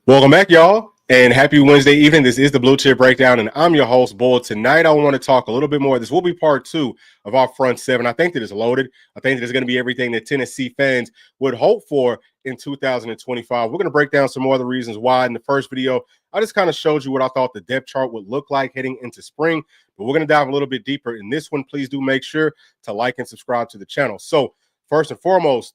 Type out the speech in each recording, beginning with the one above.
Welcome back, y'all, and happy Wednesday evening. This is the Bluechip Breakdown, and I'm your host, Bull. Tonight, I want to talk a little bit more. This will be part two of our front seven. I think that it's loaded. I think that it's going to be everything that Tennessee fans would hope for in 2025. We're going to break down some more of the reasons why. In the first video, I just kind of showed you what I thought the depth chart would look like heading into spring, but we're going to dive a little bit deeper in this one. Please do make sure to like and subscribe to the channel. So, first and foremost,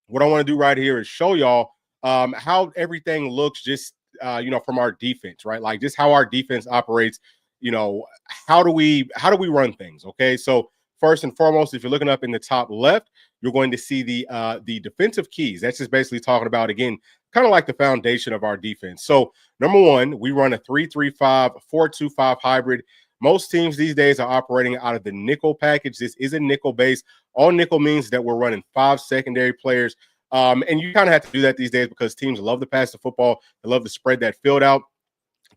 what I want to do right here is show y'all how everything looks just from our defense, right? Like just how our defense operates. How do we run things? Okay, so first and foremost, if you're looking up in the top left, you're going to see the defensive keys. That's just basically talking about, again, kind of like the foundation of our defense. So number one, we run a 3-3-5, 4-2-5 hybrid. Most teams these days are operating out of the nickel package. This is a nickel base. All nickel means that we're running 5 secondary players. And you kind of have to do that these days because teams love to pass the football. They love to spread that field out.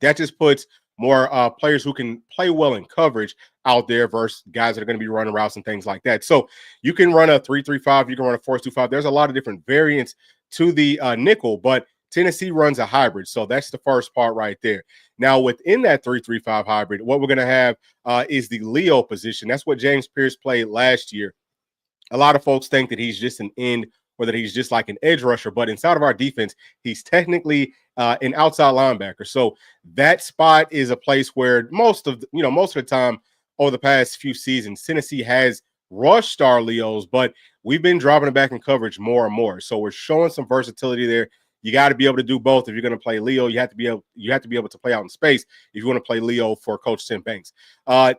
That just puts more players who can play well in coverage out there versus guys that are going to be running routes and things like that. So you can run a 3-3-5. You can run a 4-2-5. There's a lot of different variants to the nickel, but Tennessee runs a hybrid. So that's the first part right there. Now, within that 3-3-5 hybrid, what we're going to have is the Leo position. That's what James Pierce played last year. A lot of folks think that he's just an end or that he's just like an edge rusher, but inside of our defense, he's technically an outside linebacker. So that spot is a place where most of the time over the past few seasons, Tennessee has rushed our Leos, but we've been dropping it back in coverage more and more. So we're showing some versatility there. You got to be able to do both. If you're going to play Leo, you have to be able to play out in space if you want to play Leo for Coach Tim Banks.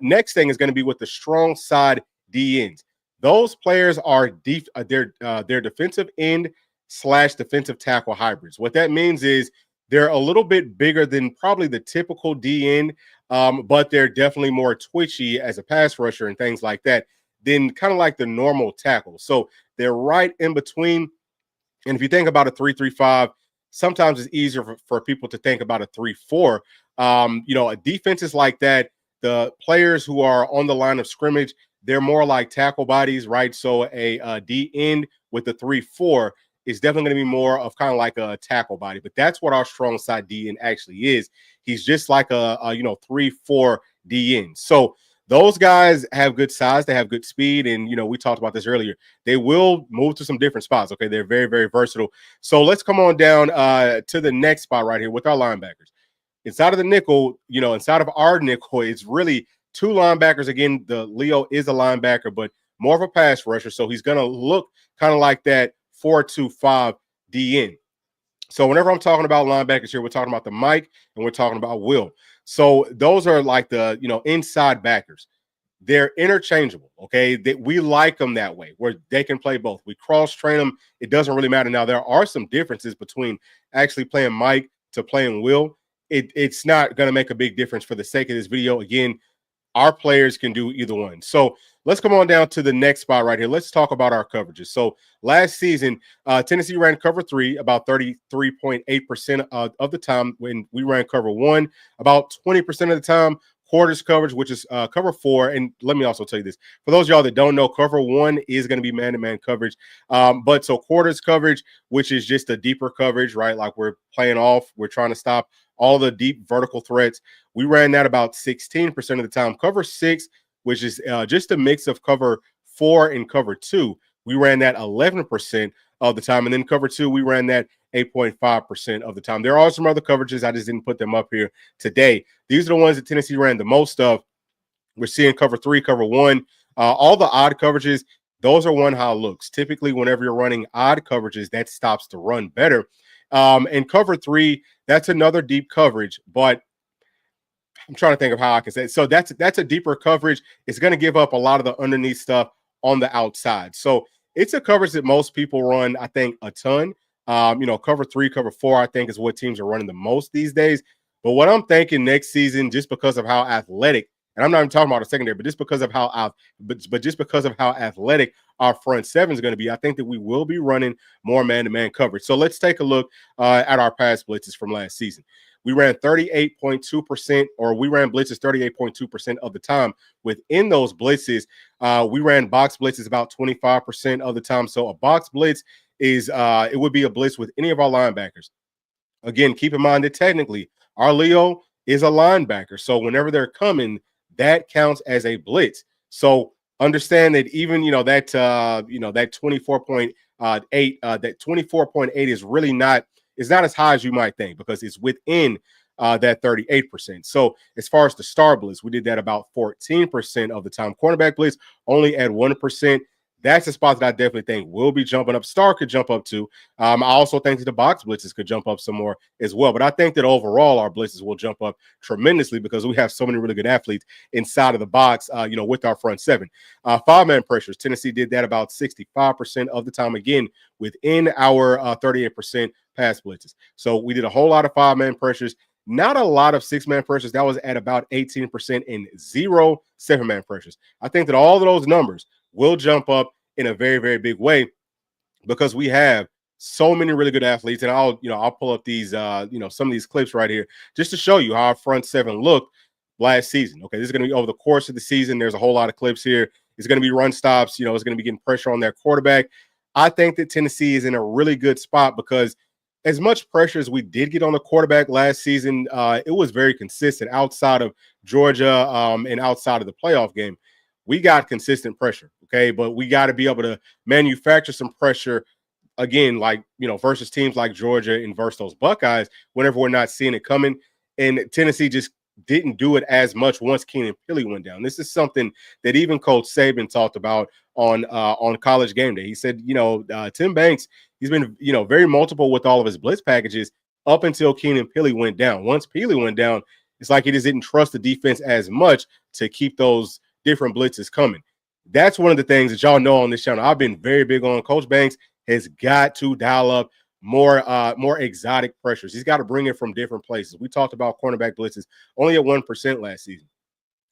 Next thing is going to be with the strong side D ends. Those players are they're defensive end / defensive tackle hybrids. What that means is they're a little bit bigger than probably the typical D end, but they're definitely more twitchy as a pass rusher and things like that than kind of like the normal tackle. So they're right in between. And if you think about a 3-3-5, sometimes it's easier for people to think about a 3-4. A defense is like that. The players who are on the line of scrimmage, they're more like tackle bodies, right? So a D end with the 3-4 is definitely going to be more of kind of like a tackle body. But that's what our strong side D end actually is. He's just like a 3-4 D end. So those guys have good size, they have good speed, and we talked about this earlier. They will move to some different spots. Okay, they're very, very versatile. So let's come on down to the next spot right here with our linebackers. Inside of the nickel, inside of our nickel, it's really two linebackers. Again, the Leo is a linebacker, but more of a pass rusher. So he's going to look kind of like that 4-2-5 DN. So whenever I'm talking about linebackers here, we're talking about the Mike and we're talking about Will. So those are like the, inside backers. They're interchangeable, okay? We like them that way, where they can play both. We cross-train them. It doesn't really matter. Now, there are some differences between actually playing Mike to playing Will. It's not going to make a big difference for the sake of this video. Again, our players can do either one. So let's come on down to the next spot right here. Let's talk about our coverages. So last season, Tennessee ran cover 3 about 33.8% of the time. When we ran cover 1, about 20% of the time. Quarters coverage, which is cover 4. And let me also tell you this. For those of y'all that don't know, cover 1 is going to be man-to-man coverage. But so quarters coverage, which is just a deeper coverage, right? Like we're playing off. We're trying to stop all the deep vertical threats. We ran that about 16% of the time. Cover 6, which is just a mix of cover 4 and cover 2, we ran that 11% of the time. And then cover 2, we ran that 8.5% of the time. There are some other coverages. I just didn't put them up here today. These are the ones that Tennessee ran the most of. We're seeing cover 3, cover 1. All the odd coverages, those are one high looks. Typically, whenever you're running odd coverages, that stops the run better. And cover 3, that's another deep coverage, but I'm trying to think of how I can say it. So that's a deeper coverage. It's going to give up a lot of the underneath stuff on the outside. So it's a coverage that most people run, I think, a ton. Cover 3, cover 4, I think is what teams are running the most these days. But what I'm thinking next season, just because of how athletic, and I'm not even talking about a secondary, but just because of how athletic our front seven is going to be, I think that we will be running more man-to-man coverage. So let's take a look at our pass blitzes from last season. We ran 38.2%, or we ran blitzes 38.2% of the time. Within those blitzes, we ran box blitzes about 25% of the time. So a box blitz is it would be a blitz with any of our linebackers. Again, keep in mind that technically our Leo is a linebacker. So whenever they're coming, that counts as a blitz. So understand that even that 24.8 is really not, it's not as high as you might think, because it's within that 38%. So as far as the star blitz, we did that about 14% of the time. Cornerback blitz only at 1%. That's a spot that I definitely think will be jumping up. Star could jump up too. I also think that the box blitzes could jump up some more as well. But I think that overall our blitzes will jump up tremendously because we have so many really good athletes inside of the box, with our front seven. Five-man pressures, Tennessee did that about 65% of the time, again, within our 38% pass blitzes. So we did a whole lot of five-man pressures. Not a lot of six-man pressures. That was at about 18%, and zero seven-man pressures. I think that all of those numbers will jump up in a very, very big way because we have so many really good athletes. And I'll pull up these, some of these clips right here just to show you how our front seven looked last season. Okay, this is going to be over the course of the season. There's a whole lot of clips here. It's going to be run stops. It's going to be getting pressure on their quarterback. I think that Tennessee is in a really good spot because as much pressure as we did get on the quarterback last season, it was very consistent outside of Georgia and outside of the playoff game. We got consistent pressure, okay? But we got to be able to manufacture some pressure, again, versus teams like Georgia and versus those Buckeyes whenever we're not seeing it coming. And Tennessee just didn't do it as much once Keenan Pili went down. This is something that even Coach Saban talked about on College Game Day. He said, Tim Banks, he's been, very multiple with all of his blitz packages up until Keenan Pili went down. Once Pili went down, it's like he just didn't trust the defense as much to keep those different blitzes coming. That's one of the things that y'all know on this channel. I've been very big on. Coach Banks has got to dial up more exotic pressures. He's got to bring it from different places. We talked about cornerback blitzes only at 1% last season.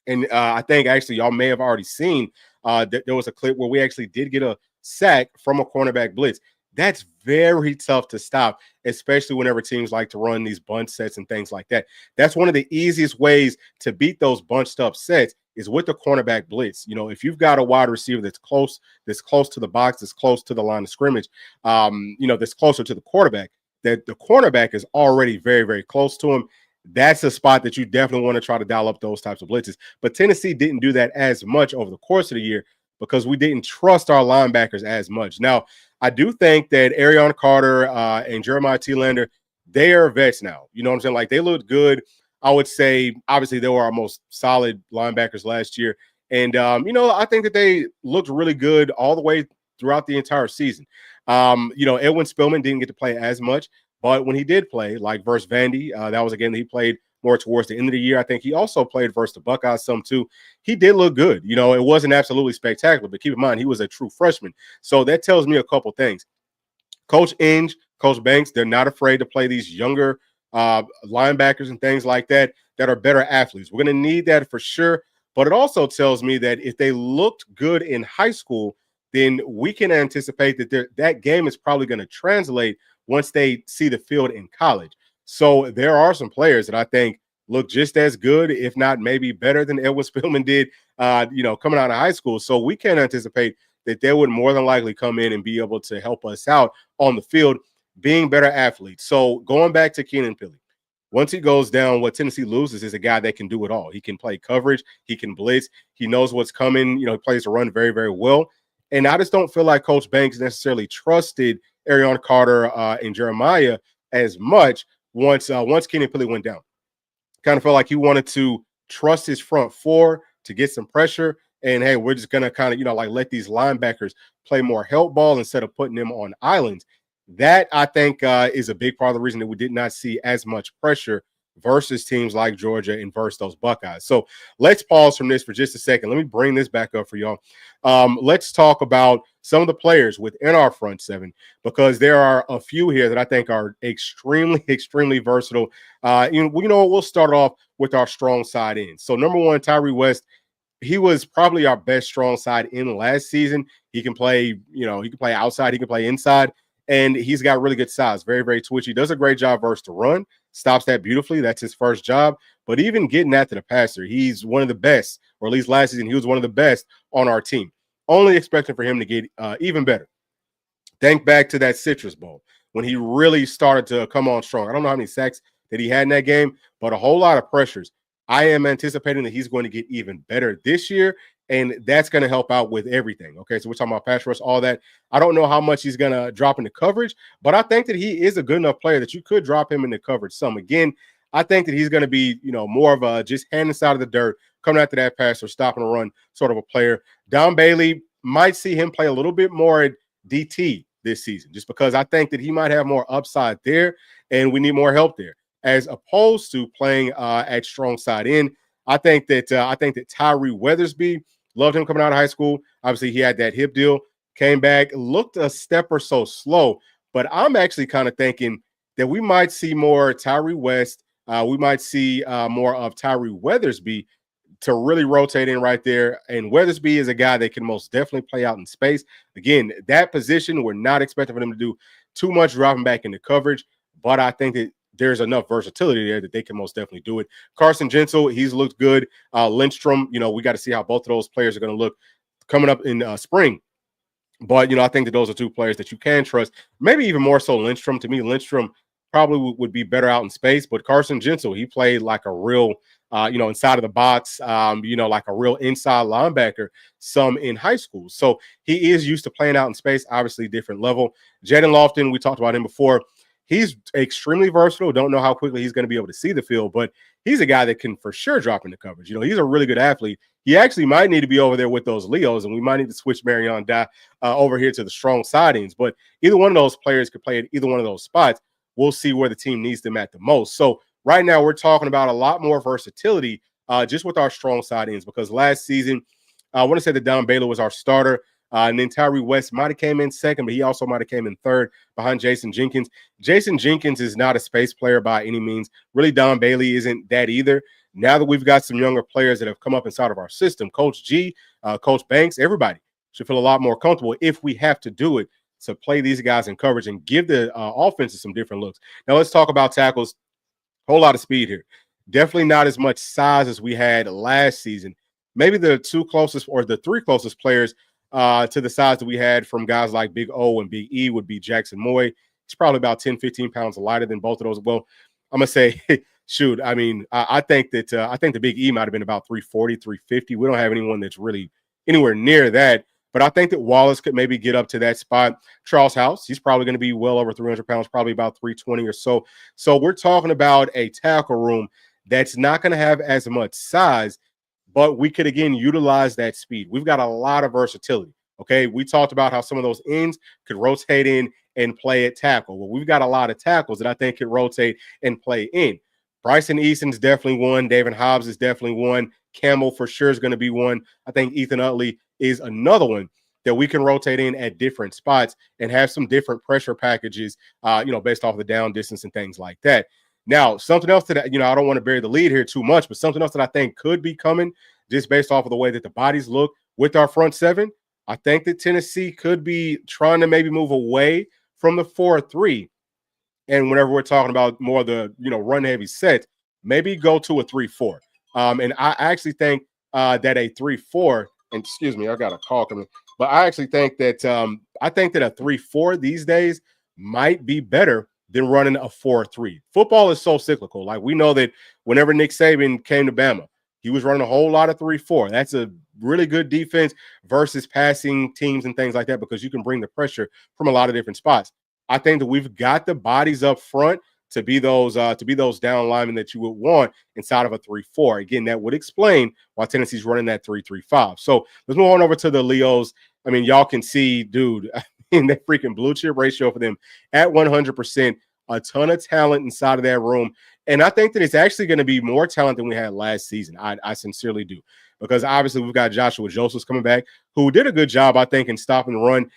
And I think actually y'all may have already seen that there was a clip where we actually did get a sack from a cornerback blitz. That's very tough to stop, especially whenever teams like to run these bunch sets and things like that. That's one of the easiest ways to beat those bunched up sets is with the cornerback blitz. If you've got a wide receiver that's close to the box, that's close to the line of scrimmage, that's closer to the quarterback, that the cornerback is already very, very close to him. That's a spot that you definitely want to try to dial up those types of blitzes. But Tennessee didn't do that as much over the course of the year because we didn't trust our linebackers as much. Now, I do think that Arion Carter and Jeremiah T-Lander, they are vets now. You know what I'm saying? Like, they looked good. I would say, obviously, they were our most solid linebackers last year. And, I think that they looked really good all the way throughout the entire season. Edwin Spillman didn't get to play as much, but when he did play, like versus Vandy, that was a game that he played more towards the end of the year. I think he also played versus the Buckeyes some too. He did look good. It wasn't absolutely spectacular, but keep in mind, he was a true freshman. So that tells me a couple things. Coach Inge, Coach Banks, they're not afraid to play these younger linebackers and things like that are better athletes. We're going to need that for sure. But it also tells me that if they looked good in high school, then we can anticipate that that game is probably going to translate once they see the field in college. So there are some players that I think look just as good, if not maybe better than Edwin Spillman did, coming out of high school. So we can anticipate that they would more than likely come in and be able to help us out on the field, being better athletes. So going back to Keenan Pili, once he goes down, what Tennessee loses is a guy that can do it all. He can play coverage. He can blitz. He knows what's coming. He plays the run very, very well. And I just don't feel like Coach Banks necessarily trusted Arion Carter and Jeremiah as much once Keenan Pili went down. Kind of felt like he wanted to trust his front four to get some pressure. And, hey, we're just going to kind of, let these linebackers play more help ball instead of putting them on islands. That, I think, is a big part of the reason that we did not see as much pressure versus teams like Georgia and versus those Buckeyes. So let's pause from this for just a second. Let me bring this back up for y'all. Let's talk about some of the players within our front seven, because there are a few here that I think are extremely, extremely versatile. We'll start off with our strong side in. So number one, Tyree West. He was probably our best strong side in last season. He can play, he can play outside, he can play inside, and he's got really good size, very, very twitchy. Does a great job versus the run, stops that beautifully. That's his first job. But even getting after the passer, he's one of the best, or at least last season, he was one of the best on our team. Only expecting for him to get even better. Think back to that Citrus Bowl when he really started to come on strong. I don't know how many sacks that he had in that game, but a whole lot of pressures. I am anticipating that he's going to get even better this year, and that's going to help out with everything. Okay, so we're talking about pass rush, all that. I don't know how much he's going to drop into coverage, but I think that he is a good enough player that you could drop him into coverage some. Again, I think that he's going to be, more of a just hand inside of the dirt, coming after that pass or stopping a run sort of a player. Don Bailey might see him play a little bit more at DT this season, just because I think that he might have more upside there, and we need more help there, as opposed to playing at strong side end. I think that Tyree Weathersby, loved him coming out of high school. Obviously, he had that hip deal, came back, looked a step or so slow, but I'm actually kind of thinking that we might see more Tyree West. We might see more of Tyree Weathersby to really rotate in right there. And Weathersby is a guy that can most definitely play out in space. Again, that position, we're not expecting for them to do too much dropping back into coverage, but I think that there's enough versatility there that they can most definitely do it. Carson Gentle, he's looked good. Lindstrom, we got to see how both of those players are going to look coming up in spring. But, I think that those are two players that you can trust. Maybe even more so Lindstrom. To me, Lindstrom probably would be better out in space. But Carson Gentle, he played like a real, inside of the box, like a real inside linebacker some in high school. So he is used to playing out in space, obviously different level. Jaden Lofton, we talked about him before. He's extremely versatile. Don't know how quickly he's going to be able to see the field, but he's a guy that can for sure drop into coverage. He's a really good athlete. He actually might need to be over there with those Leos, and we might need to switch Marion Dye over here to the strong sidings. But either one of those players could play at either one of those spots. We'll see where the team needs them at the most. So right now we're talking about a lot more versatility just with our strong side ends, because last season, I want to say that Don Baylor was our starter. And then Tyree West might have came in second, but he also might have came in third behind Jason Jenkins. Jason Jenkins is not a space player by any means. Really, Don Bailey isn't that either. Now that we've got some younger players that have come up inside of our system, Coach G, Coach Banks, everybody should feel a lot more comfortable if we have to do it to play these guys in coverage and give the offenses some different looks. Now let's talk about tackles. Whole lot of speed here. Definitely not as much size as we had last season. Maybe the two closest or the three closest players to the size that we had from guys like Big O and Big E would be Jackson Moy. He's probably about 10, 15 pounds lighter than both of those. Well, I'm going to say, shoot, I mean, I think that the Big E might have been about 340, 350. We don't have anyone that's really anywhere near that. But I think that Wallace could maybe get up to that spot. Charles House, he's probably going to be well over 300 pounds, probably about 320 or so. So we're talking about a tackle room that's not going to have as much size, but we could, again, utilize that speed. We've got a lot of versatility, okay? We talked about how some of those ends could rotate in and play at tackle. Well, we've got a lot of tackles that I think could rotate and play in. Bryson Easton's definitely one. David Hobbs is definitely one. Campbell for sure is going to be one. I think Ethan Utley is another one that we can rotate in at different spots and have some different pressure packages, based off the down distance and things like that. Now, something else that, I don't want to bury the lead here too much, but something else that I think could be coming just based off of the way that the bodies look with our front seven. I think that Tennessee could be trying to maybe move away from the 4-3. And whenever we're talking about more of the, run heavy sets, maybe go to a 3-4. And I actually think that a 3-4, and excuse me, I got a call coming, but I actually think that a 3-4 these days might be better than running a 4-3. Football is so cyclical. Like, we know that whenever Nick Saban came to Bama, he was running a whole lot of 3-4. That's a really good defense versus passing teams and things like that, because you can bring the pressure from a lot of different spots. I think that we've got the bodies up front to be those down linemen that you would want inside of a 3-4. Again, that would explain why Tennessee's running that 3-3-5. So let's move on over to the Leos. I mean, y'all can see, dude, in that freaking blue chip ratio for them at 100%, a ton of talent inside of that room. And I think that it's actually going to be more talent than we had last season. I sincerely do, because obviously we've got Joshua Josephs coming back, who did a good job, I think, in stopping the run.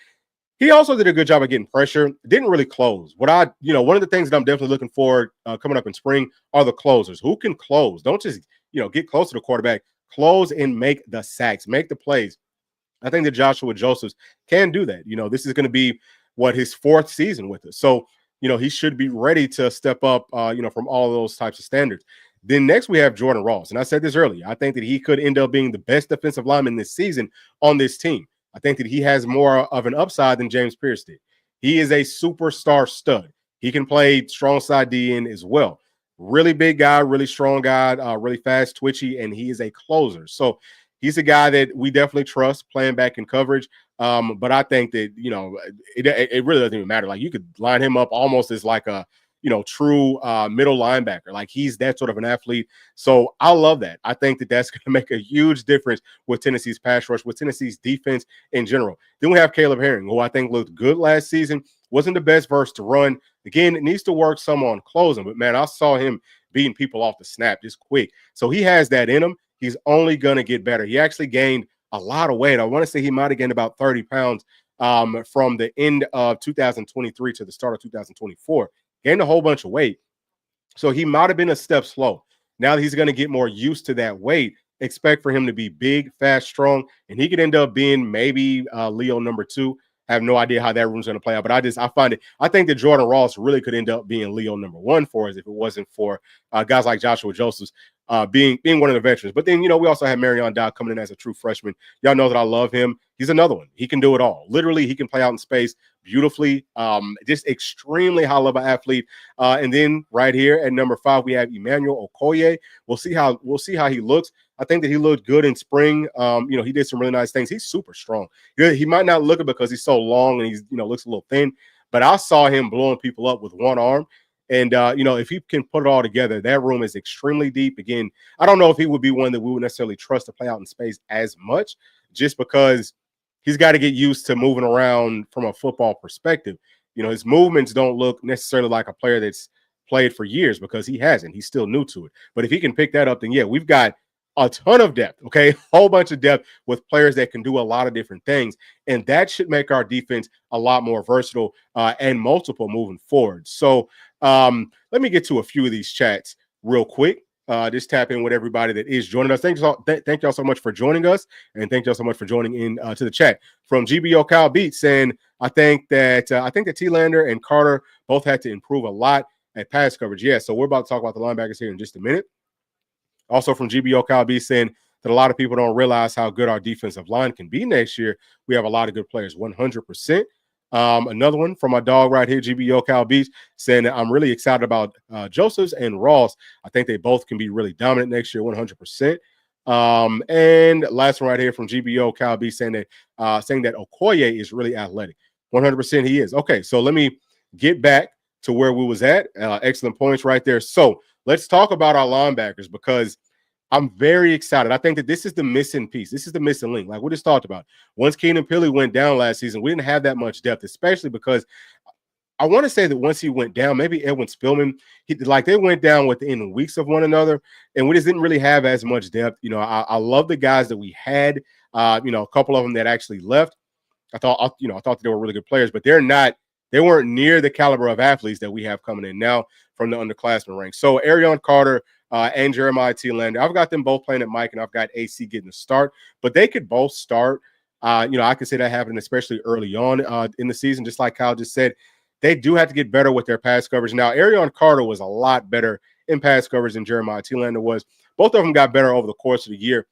He also did a good job of getting pressure. Didn't really close. One of the things that I'm definitely looking for coming up in spring are the closers. Who can close? Don't just, get close to the quarterback. Close and make the sacks, make the plays. I think that Joshua Josephs can do that. This is going to be his fourth season with us. So, he should be ready to step up, from all of those types of standards. Then next we have Jordan Ross. And I said this earlier. I think that he could end up being the best defensive lineman this season on this team. I think that he has more of an upside than James Pierce did. He is a superstar stud. He can play strong side DN as well. Really big guy, really strong guy, really fast, twitchy, and he is a closer. So he's a guy that we definitely trust playing back in coverage. But I think that, it really doesn't even matter. Like, you could line him up almost as like a, true middle linebacker. Like, he's that sort of an athlete. So I love that. I think that that's going to make a huge difference with Tennessee's pass rush, with Tennessee's defense in general. Then we have Caleb Herring, who I think looked good last season. Wasn't the best verse to run. Again, it needs to work some on closing. But, man, I saw him beating people off the snap just quick. So he has that in him. He's only going to get better. He actually gained a lot of weight. I want to say he might have gained about 30 pounds from the end of 2023 to the start of 2024. Gained a whole bunch of weight. So he might have been a step slow. Now that he's going to get more used to that weight, expect for him to be big, fast, strong, and he could end up being maybe Leo number 2. I have no idea how that room's going to play out, but I think that Jordan Ross really could end up being Leo number 1 for us if it wasn't for guys like Joshua Josephs being one of the veterans. But then, we also have Marion Dodd coming in as a true freshman. Y'all know that I love him. He's another one. He can do it all. Literally, he can play out in space beautifully. Just extremely high level athlete. And then right here at number 5, we have Emmanuel Okoye. We'll see how he looks. I think that he looked good in spring. He did some really nice things. He's super strong. He might not look it because he's so long and he's looks a little thin, but I saw him blowing people up with one arm. And if he can put it all together, that room is extremely deep. Again, I don't know if he would be one that we would necessarily trust to play out in space as much, just because he's got to get used to moving around from a football perspective. His movements don't look necessarily like a player that's played for years, because he hasn't. He's still new to it. But if he can pick that up, then yeah, we've got a ton of depth, okay? Whole bunch of depth with players that can do a lot of different things. And that should make our defense a lot more versatile and multiple moving forward. So let me get to a few of these chats real quick. Just tap in with everybody that is joining us. Thank y'all so much for joining us, and thank y'all so much for joining in to the chat. From GBO Kyle Beat saying, I think that T-Lander and Carter both had to improve a lot at pass coverage. Yeah, so we're about to talk about the linebackers here in just a minute. Also from GBO Kyle B saying that a lot of people don't realize how good our defensive line can be next year. We have a lot of good players, 100%. Another one from my dog right here, GBO Kyle Beach, saying that I'm really excited about Josephs and Ross. I think they both can be really dominant next year, 100%. And last one right here from GBO Kyle Beach saying that Okoye is really athletic. 100% he is. Okay, so let me get back to where we was at. Excellent points right there. So let's talk about our linebackers, because I'm very excited. I think that this is the missing piece. This is the missing link, like we just talked about. Once Keenan Pili went down last season, we didn't have that much depth, especially because I want to say that once he went down, maybe Edwin Spillman, they went down within weeks of one another, and we just didn't really have as much depth. I love the guys that we had. A couple of them that actually left. I thought that they were really good players, but they weren't near the caliber of athletes that we have coming in now from the underclassmen ranks. So Arion Carter and Jeremiah T-Lander, I've got them both playing at Mike, and I've got AC getting the start, but they could both start. I could see that happening, especially early on in the season, just like Kyle just said. They do have to get better with their pass coverage. Now, Arion Carter was a lot better in pass coverage than Jeremiah T-Lander was. Both of them got better over the course of the year.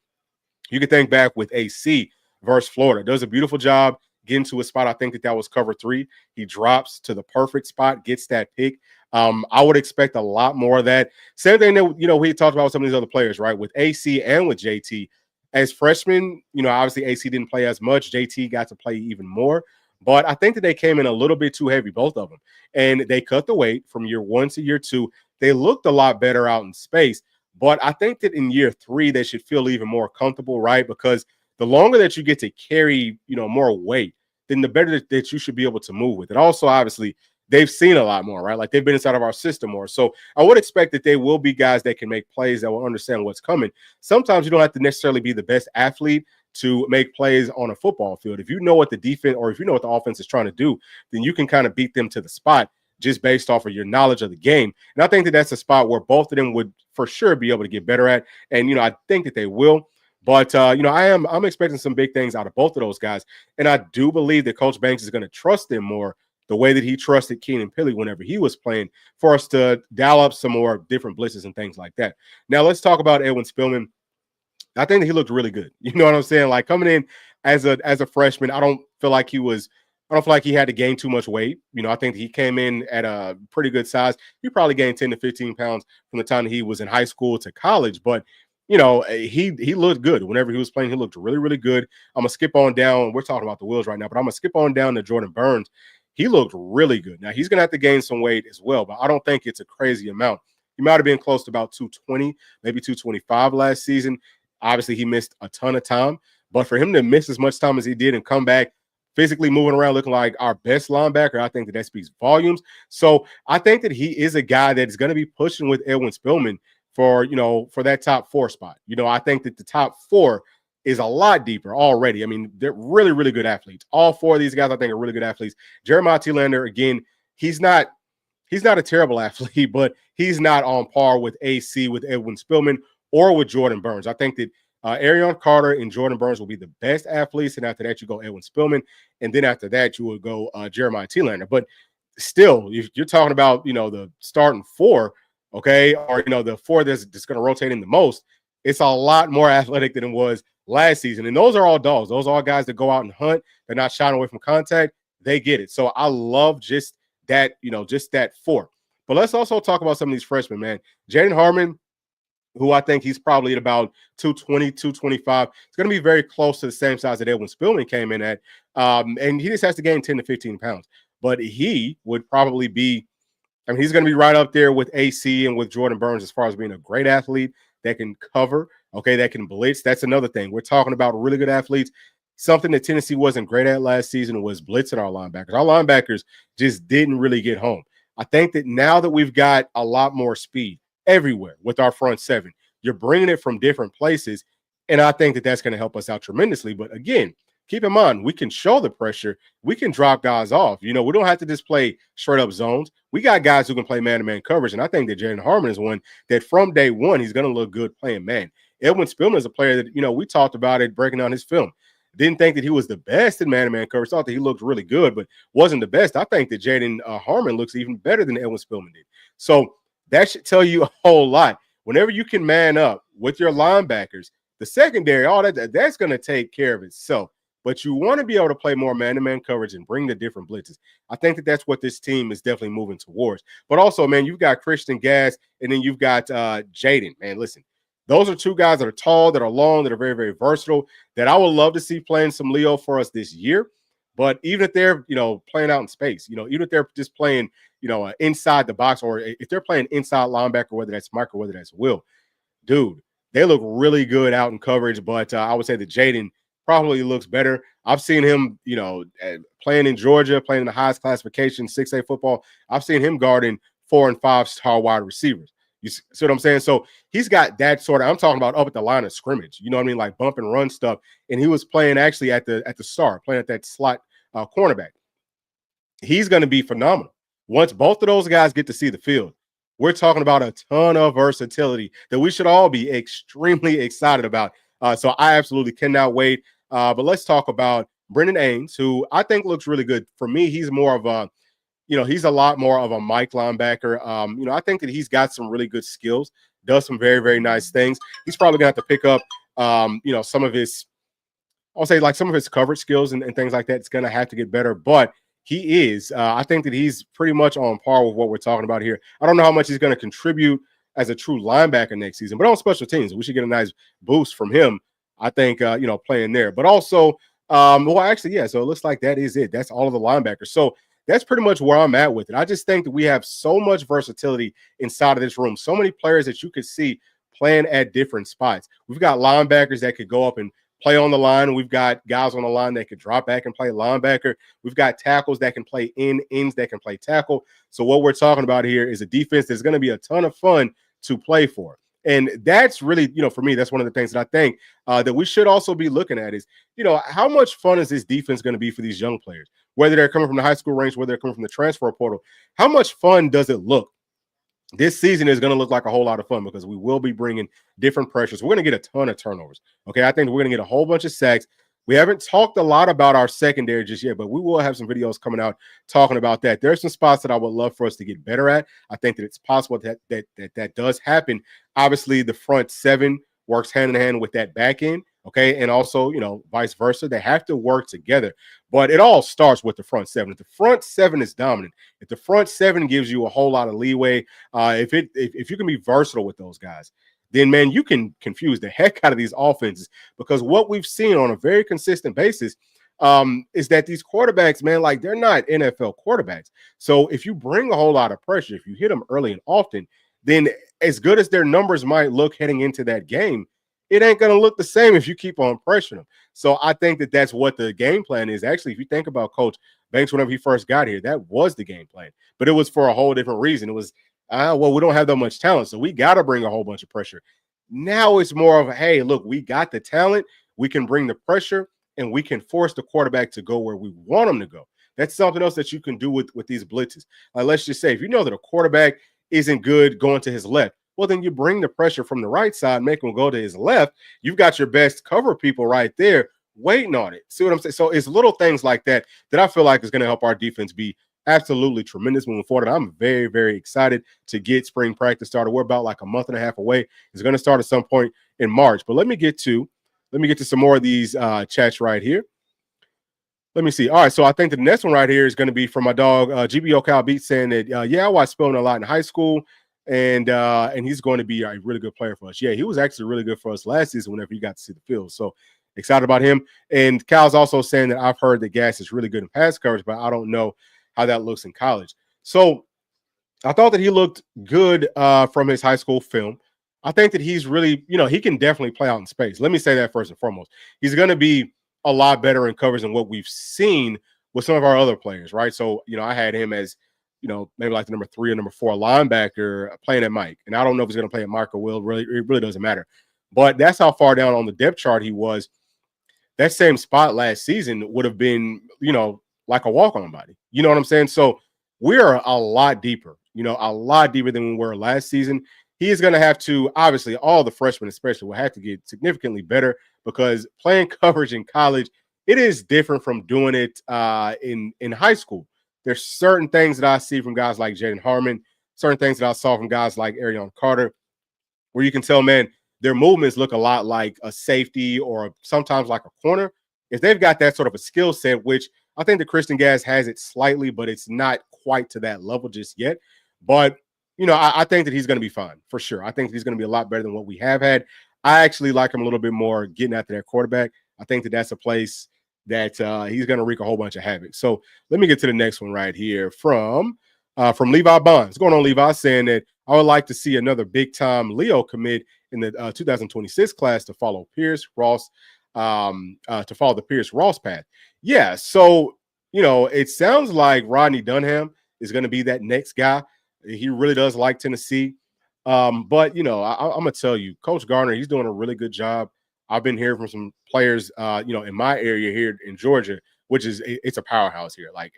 You can think back with AC versus Florida. Does a beautiful job getting to a spot. I think that was cover 3. He drops to the perfect spot, gets that pick. I would expect a lot more of that. Same thing that, we talked about with some of these other players, right? With AC and with JT. As freshmen, obviously AC didn't play as much. JT got to play even more. But I think that they came in a little bit too heavy, both of them. And they cut the weight from year 1 to year 2. They looked a lot better out in space. But I think that in year 3, they should feel even more comfortable, right? Because the longer that you get to carry, more weight, then the better that you should be able to move with it. Also, obviously, they've seen a lot more, right? Like, they've been inside of our system more. So I would expect that they will be guys that can make plays, that will understand what's coming. Sometimes you don't have to necessarily be the best athlete to make plays on a football field. If you know what the defense, or if you know what the offense is trying to do, then you can kind of beat them to the spot just based off of your knowledge of the game. And I think that that's a spot where both of them would for sure be able to get better at. And, I think that they will. But, I'm expecting some big things out of both of those guys. And I do believe that Coach Banks is going to trust them more the way that he trusted Keenan Pili whenever he was playing, for us to dial up some more different blitzes and things like that. Now, let's talk about Edwin Spillman. I think that he looked really good. You know what I'm saying? Like, coming in as a freshman, I don't feel like he was I don't feel like he had to gain too much weight. I think he came in at a pretty good size. He probably gained 10 to 15 pounds from the time he was in high school to college, but he looked good. Whenever he was playing, he looked really, really good. I'm gonna skip on down. We're talking about the Wills right now, but I'm gonna skip on down to Jordan Burns. He looked really good. Now he's gonna have to gain some weight as well, but I don't think it's a crazy amount. He might have been close to about 220, maybe 225 last season. Obviously, he missed a ton of time, but for him to miss as much time as he did and come back physically moving around looking like our best linebacker, I think that speaks volumes. So I think that he is a guy that is going to be pushing with Edwin Spillman for that top 4 spot. I think that the top 4 is a lot deeper already. I mean, they're really, really good athletes. All 4 of these guys, I think, are really good athletes. Jeremiah Telander, again, he's not a terrible athlete, but he's not on par with AC, with Edwin Spillman, or with Jordan Burns. I think that Arion Carter and Jordan Burns will be the best athletes, and after that, you go Edwin Spillman, and then after that, you will go Jeremiah Telander. But still, if you're talking about the starting 4, okay, or the 4 that's going to rotate in the most, it's a lot more athletic than it was last season. And those are all dogs. Those are all guys that go out and hunt. They're not shying away from contact. They get it. So I love just that 4. But let's also talk about some of these freshmen, man. Jaden Harmon, who I think he's probably at about 220, 225. It's going to be very close to the same size that Edwin Spillman came in at. And he just has to gain 10 to 15 pounds. But he would probably be, he's going to be right up there with AC and with Jordan Burns as far as being a great athlete that can cover, okay, that can blitz. That's another thing. We're talking about really good athletes. Something that Tennessee wasn't great at last season was blitzing our linebackers. Our linebackers just didn't really get home. I think that now that we've got a lot more speed everywhere with our front 7, you're bringing it from different places, and I think that that's going to help us out tremendously. But again, keep in mind, we can show the pressure. We can drop guys off. We don't have to just play straight up zones. We got guys who can play man-to-man coverage, and I think that Jaden Harmon is one that from day one, he's going to look good playing man. Edwin Spillman is a player that, we talked about it breaking down his film. Didn't think that he was the best in man-to-man coverage. Thought that he looked really good, but wasn't the best. I think that Jaden Harmon looks even better than Edwin Spillman did. So that should tell you a whole lot. Whenever you can man up with your linebackers, the secondary, all that's going to take care of itself. But you want to be able to play more man-to-man coverage and bring the different blitzes. I think that that's what this team is definitely moving towards. But also, man, you've got Christian Gass, and then you've got Jaden. Man, listen, those are 2 guys that are tall, that are long, that are very, very versatile, that I would love to see playing some Leo for us this year. But even if they're, playing out in space, even if they're just playing, inside the box, or if they're playing inside linebacker, whether that's Mike or whether that's Will, dude, they look really good out in coverage. But I would say that Jaden probably looks better. I've seen him, playing in Georgia, playing in the highest classification, 6A football. I've seen him guarding 4- and 5-star wide receivers. You see what I'm saying? So he's got that sort of, I'm talking about up at the line of scrimmage, you know what I mean? Like bump and run stuff. And he was playing actually at the star, playing at that slot cornerback. He's going to be phenomenal. Once both of those guys get to see the field, we're talking about a ton of versatility that we should all be extremely excited about. So I absolutely cannot wait. But let's talk about Brendan Ains, who I think looks really good. For me, he's more of a, he's a lot more of a Mike linebacker. I think that he's got some really good skills, does some very, very nice things. He's probably going to have to pick up, some of his, I'll say like some of his coverage skills and things like that. It's going to have to get better, but he is. I think that he's pretty much on par with what we're talking about here. I don't know how much he's going to contribute as a true linebacker next season, but on special teams, we should get a nice boost from him. I think, playing there, but also, yeah, so it looks like that is it. That's all of the linebackers. So that's pretty much where I'm at with it. I just think that we have so much versatility inside of this room. So many players that you could see playing at different spots. We've got linebackers that could go up and play on the line. We've got guys on the line that could drop back and play linebacker. We've got tackles that can play ends that can play tackle. So what we're talking about here is a defense that's going to be a ton of fun to play for. And that's really, for me, that's one of the things that I think that we should also be looking at is, how much fun is this defense going to be for these young players, whether they're coming from the high school range, whether they're coming from the transfer portal. How much fun does it look? This season is going to look like a whole lot of fun because we will be bringing different pressures. We're going to get a ton of turnovers. Okay, I think we're going to get a whole bunch of sacks. We haven't talked a lot about our secondary just yet, but we will have some videos coming out talking about that. There are some spots that I would love for us to get better at. I think that it's possible that does happen. Obviously, the front 7 works hand in hand with that back end. Okay. And also, vice versa. They have to work together. But it all starts with the front seven. If the front seven is dominant, if the front seven gives you a whole lot of leeway, if you can be versatile with those guys, then man, you can confuse the heck out of these offenses. Because what we've seen on a very consistent basis is that these quarterbacks, man, like they're not NFL quarterbacks. So if you bring a whole lot of pressure, if you hit them early and often, then as good as their numbers might look heading into that game, it ain't going to look the same if you keep on pressuring them. So I think that that's what the game plan is. Actually, if you think about Coach Banks, whenever he first got here, that was the game plan, but it was for a whole different reason. It was, well, we don't have that much talent, so we got to bring a whole bunch of pressure. Now it's more of, hey, look, we got the talent, we can bring the pressure, and we can force the quarterback to go where we want him to go. That's something else that you can do with these blitzes. Let's just say, if you know that a quarterback isn't good going to his left, well, then you bring the pressure from the right side, make him go to his left. You've got your best cover people right there waiting on it. See what I'm saying? So it's little things like that that I feel like is going to help our defense be absolutely tremendous moving forward. And I'm very, very excited to get spring practice started. We're about like a month and a half away. It's going to start at some point in March. But let me get to some more of these chats right here. Let me see. All right, so I think the next one right here is going to be from my dog, GBO Cal Beat, saying that, I watched Spelman a lot in high school, and he's going to be a really good player for us. Yeah, he was actually really good for us last season whenever he got to see the field. So excited about him. And Cal's also saying that I've heard that Gas is really good in pass coverage, but I don't know how that looks in college. So I thought that he looked good from his high school film. I think that he's really, he can definitely play out in space. Let me say that first and foremost. He's going to be a lot better in coverage than what we've seen with some of our other players, right? So, I had him as, maybe like the number 3 or number 4 linebacker playing at Mike. And I don't know if he's going to play at Mike or Will. It really doesn't matter. But that's how far down on the depth chart he was. That same spot last season would have been, like a walk-on body. You know what I'm saying? So we're a lot deeper, a lot deeper than we were last season. He is going to have to, obviously, all the freshmen especially will have to get significantly better, because playing coverage in college, it is different from doing it in high school. There's certain things that I see from guys like Jaden Harmon, certain things that I saw from guys like Arion Carter, where you can tell, man, their movements look a lot like a safety or sometimes like a corner. If they've got that sort of a skill set, which I think the Christian Gas has it slightly, but it's not quite to that level just yet. But, I think that he's going to be fine for sure. I think he's going to be a lot better than what we have had. I actually like him a little bit more getting after that quarterback. I think that that's a place that he's going to wreak a whole bunch of havoc. So let me get to the next one right here from Levi Bonds. What's going on, Levi? Saying that I would like to see another big-time Leo commit in the 2026 class to follow Pierce Ross, to follow the Pierce Ross path. Yeah, so, it sounds like Rodney Dunham is going to be that next guy. He really does like Tennessee. But, I'm going to tell you, Coach Garner, he's doing a really good job. I've been hearing from some players, in my area here in Georgia, which is, it's a powerhouse here. Like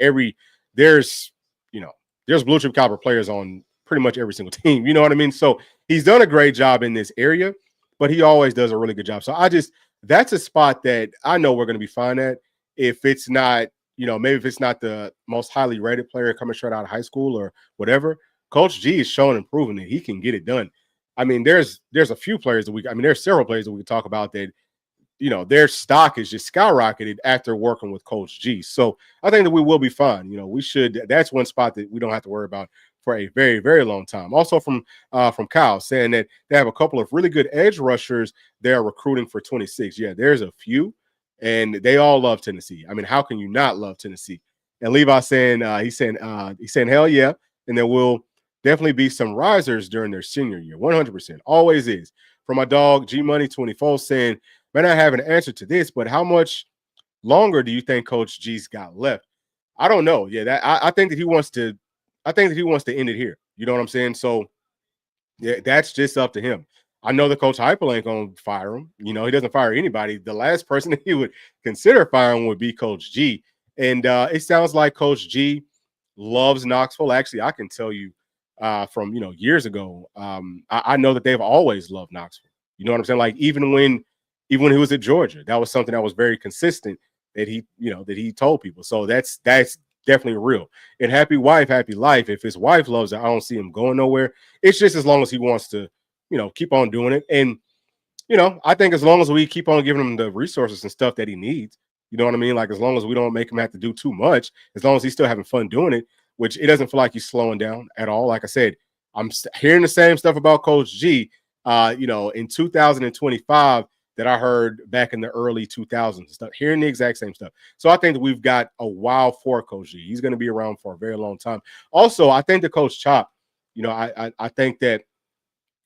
there's blue chip caliber players on pretty much every single team. You know what I mean? So he's done a great job in this area, but he always does a really good job. So that's a spot that I know we're going to be fine at. If it's not, maybe if it's not the most highly rated player coming straight out of high school or whatever, Coach G is showing and proving that he can get it done. I mean, there's a few players there's several players that we can talk about that, their stock is just skyrocketed after working with Coach G. So I think that we will be fine. That's one spot that we don't have to worry about for a very, very long time. Also from Kyle saying that they have a couple of really good edge rushers they're recruiting for 26. Yeah, there's a few, and they all love Tennessee. I mean, how can you not love Tennessee? And Levi saying, he's saying, hell yeah. And there will definitely be some risers during their senior year. 100%. Always is. From my dog, G Money 24, saying, man, I have an answer to this, but how much longer do you think Coach G's got left? I don't know. Yeah, I think that he wants to end it here. You know what I'm saying? So yeah, that's just up to him. I know that Coach Heupel ain't gonna fire him. He doesn't fire anybody. The last person that he would consider firing would be Coach G. And it sounds like Coach G loves Knoxville. Actually, I can tell you from years ago, I know that they've always loved Knoxville. You know what I'm saying? Like even when he was at Georgia, that was something that was very consistent that he told people. So that's definitely real. And happy wife, happy life. If his wife loves it, I don't see him going nowhere. It's just as long as he wants to, keep on doing it. And I think as long as we keep on giving him the resources and stuff that he needs, you know what I mean? Like as long as we don't make him have to do too much, as long as he's still having fun doing it, which it doesn't feel like he's slowing down at all. Like I said, I'm hearing the same stuff about Coach G, in 2025 that I heard back in the early 2000s, stuff, hearing the exact same stuff. So I think that we've got a while for Coach G. He's going to be around for a very long time. Also, I think the Coach Chop, I think that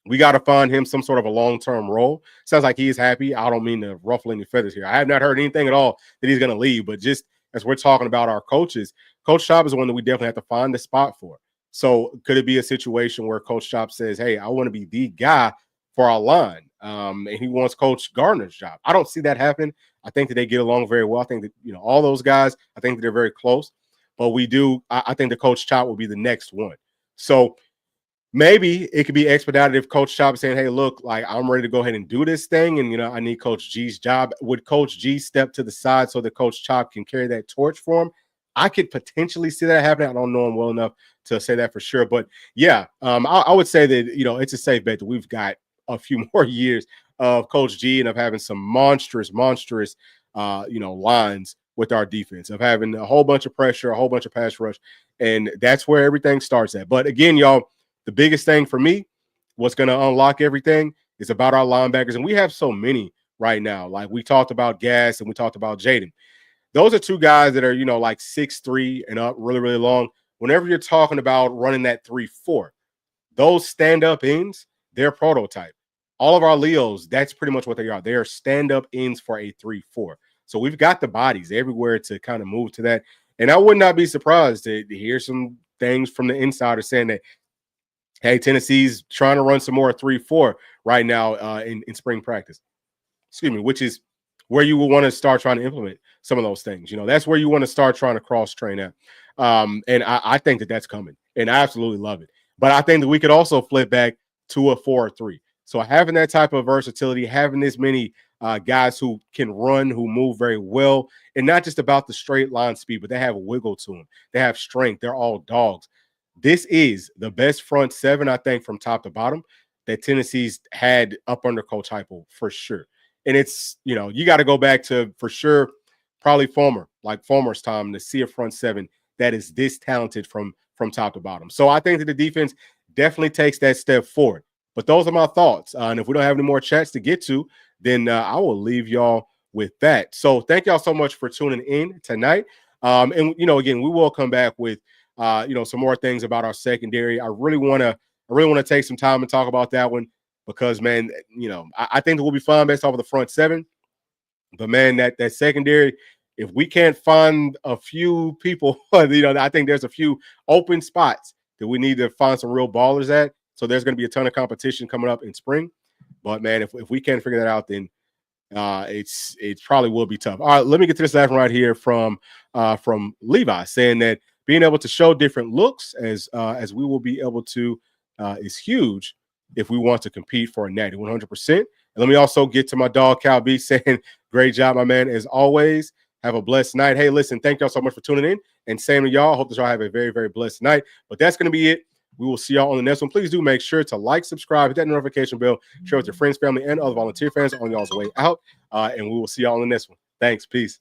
we got to find him some sort of a long-term role. Sounds like he's happy. I don't mean to ruffle any feathers here. I have not heard anything at all that he's going to leave, but just as we're talking about our coaches, Coach Chop is one that we definitely have to find the spot for. So could it be a situation where Coach Chop says, hey, I want to be the guy for our line, and he wants Coach Gardner's job? I don't see that happening. I think that they get along very well. I think that, all those guys, I think that they're very close, but I think the Coach Chop will be the next one. So maybe it could be expedited if Coach Chop is saying, hey, look, like I'm ready to go ahead and do this thing. And, I need Coach G's job. Would Coach G step to the side so that Coach Chop can carry that torch for him? I could potentially see that happening. I don't know him well enough to say that for sure. But yeah, I would say that, it's a safe bet that we've got a few more years of Coach G and of having some monstrous, lines with our defense, of having a whole bunch of pressure, a whole bunch of pass rush. And that's where everything starts at. But again, y'all, the biggest thing for me, what's going to unlock everything, is about our linebackers. And we have so many right now. Like we talked about Gas and we talked about Jaden. Those are two guys that are, like 6'3" and up, really, really long. Whenever you're talking about running that 3-4, those stand-up ends, they're prototype. All of our Leos, that's pretty much what they are. They are stand-up ends for a 3-4. So we've got the bodies everywhere to kind of move to that. And I would not be surprised to hear some things from the insider saying that, hey, Tennessee's trying to run some more 3-4 right now in spring practice. Excuse me, which is where you will want to start trying to implement some of those things. That's where you want to start trying to cross-train at. And I think that that's coming, and I absolutely love it. But I think that we could also flip back to a 4-3. So having that type of versatility, having this many guys who can run, who move very well, and not just about the straight line speed, but they have wiggle to them. They have strength. They're all dogs. This is the best front seven, I think, from top to bottom that Tennessee's had up under Coach Heupel for sure. And it's, you got to go back to, for sure, probably Fulmer's time to see a front seven that is this talented from top to bottom. So I think that the defense definitely takes that step forward. But those are my thoughts. And if we don't have any more chats to get to, then I will leave y'all with that. So thank y'all so much for tuning in tonight. And, again, we will come back with some more things about our secondary. I really want to take some time and talk about that one because, man, I think that we'll be fine based off of the front seven. But, man, that secondary, if we can't find a few people, I think there's a few open spots that we need to find some real ballers at. So there's going to be a ton of competition coming up in spring. But, man, if we can't figure that out, then it probably will be tough. All right, let me get to this last one right here from Levi saying that being able to show different looks as we will be able to is huge if we want to compete for a natty 100%. And let me also get to my dog Cal B saying, great job, my man, as always. Have a blessed night. Hey, listen, thank y'all so much for tuning in. And same to y'all. Hope that y'all have a very, very blessed night. But that's going to be it. We will see y'all on the next one. Please do make sure to like, subscribe, hit that notification bell, share with your friends, family, and other volunteer fans on y'all's way out. And we will see y'all on the next one. Thanks. Peace.